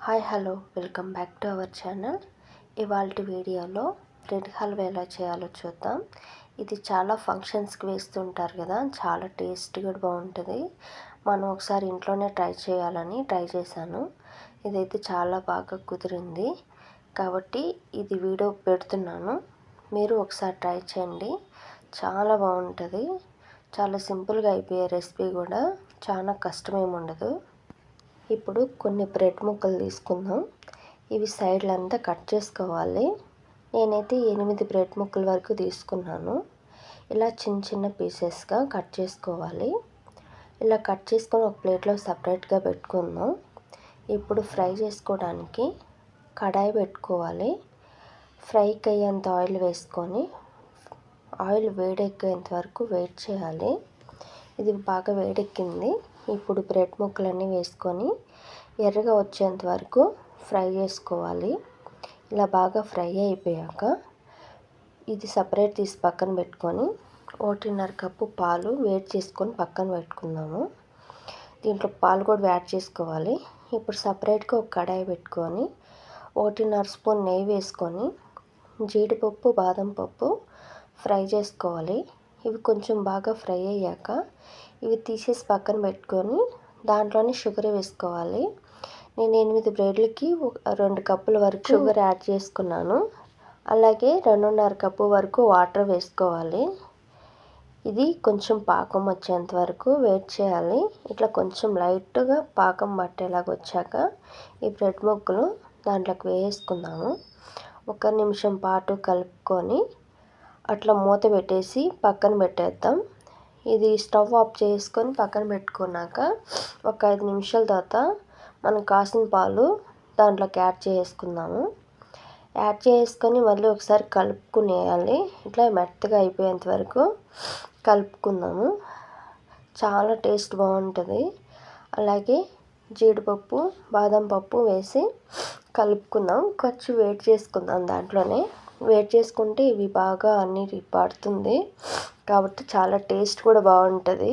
Hi hello welcome back to our channel. ఇవాల్టి వీడియోలో bread halwa ఎలా చేయాలో చూద్దాం. ఇది చాలా ఫంక్షన్స్కి వేస్తుంటారు కదా, చాలా టేస్ట్గా బాగుంటుంది. మనం ఒకసారి ఇంట్లోనే ట్రై చేశాను. ఇదైతే చాలా బాగా కుదిరింది కాబట్టి ఇది వీడియో పెడుతున్నాను. మీరు ఒకసారి ట్రై చేయండి, చాలా బాగుంటుంది. చాలా సింపుల్గా అయిపోయే రెసిపీ కూడా, చాలా కష్టమేమి ఉండదు. ఇప్పుడు కొన్ని బ్రెడ్ ముక్కలు తీసుకుందాం. ఇవి సైడ్లంతా కట్ చేసుకోవాలి. నేనైతే 8 బ్రెడ్ ముక్కల వరకు తీసుకున్నాను. ఇలా చిన్న చిన్న పీసెస్గా కట్ చేసుకోవాలి. ఇలా కట్ చేసుకొని ఒక ప్లేట్లో సపరేట్గా పెట్టుకుందాం. ఇప్పుడు ఫ్రై చేసుకోవడానికి కడాయి పెట్టుకోవాలి. ఫ్రైకి అయ్యేంత ఆయిల్ వేసుకొని ఆయిల్ వేడెక్కేంత వరకు వెయిట్ చేయాలి. ఇది బాగా వేడెక్కింది. ఇప్పుడు బ్రెడ్ ముక్కలన్నీ వేసుకొని ఎర్రగా వచ్చేంత వరకు ఫ్రై చేసుకోవాలి. ఇలా బాగా ఫ్రై అయిపోయాక ఇది సపరేట్ తీసి పక్కన పెట్టుకొని 1.5 కప్పు పాలు వేడి చేసుకొని పక్కన పెట్టుకుందాము. దీంట్లో పాలు కూడా యాడ్ చేసుకోవాలి. ఇప్పుడు సపరేట్గా ఒక కడాయి పెట్టుకొని 1.5 స్పూన్ నెయ్యి వేసుకొని జీడిపప్పు బాదం పప్పు ఫ్రై చేసుకోవాలి. ఇవి కొంచెం బాగా ఫ్రై అయ్యాక ఇవి తీసేసి పక్కన పెట్టుకొని దాంట్లోనే షుగర్ వేసుకోవాలి. నేను 8 బ్రెడ్లకి 2 కప్పుల వరకు షుగర్ యాడ్ చేసుకున్నాను. అలాగే 2.5 కప్పు వరకు వాటర్ వేసుకోవాలి. ఇది కొంచెం పాకం వచ్చేంత వరకు వెయిట్ చేయాలి. ఇట్లా కొంచెం లైట్గా పాకం పట్టేలాగా వచ్చాక ఈ బ్రెడ్ ముక్కలు దాంట్లోకి వేసుకుందాము. 1 నిమిషం పాటు కలుపుకొని అట్లా మూత పెట్టేసి పక్కన పెట్టేద్దాం. ఇది స్టవ్ ఆఫ్ చేసుకొని పక్కన పెట్టుకున్నాక ఒక 5 నిమిషాల తర్వాత మనం కాసిన పాలు దాంట్లోకి యాడ్ చేసుకుందాము. యాడ్ చేసుకొని మళ్ళీ ఒకసారి కలుపుకునేయాలి. ఇట్లా మెత్తగా అయిపోయేంత వరకు కలుపుకుందాము. చాలా టేస్ట్ బాగుంటుంది. అలాగే జీడిపప్పు బాదం పప్పు వేసి కలుపుకుందాం. కొంచెం వేడి చేసుకుందాం. దాంట్లోనే వేడి చేసుకుంటే ఇవి బాగా అన్నిటికి పడుతుంది కాబట్టి చాలా టేస్ట్ కూడా బాగుంటుంది.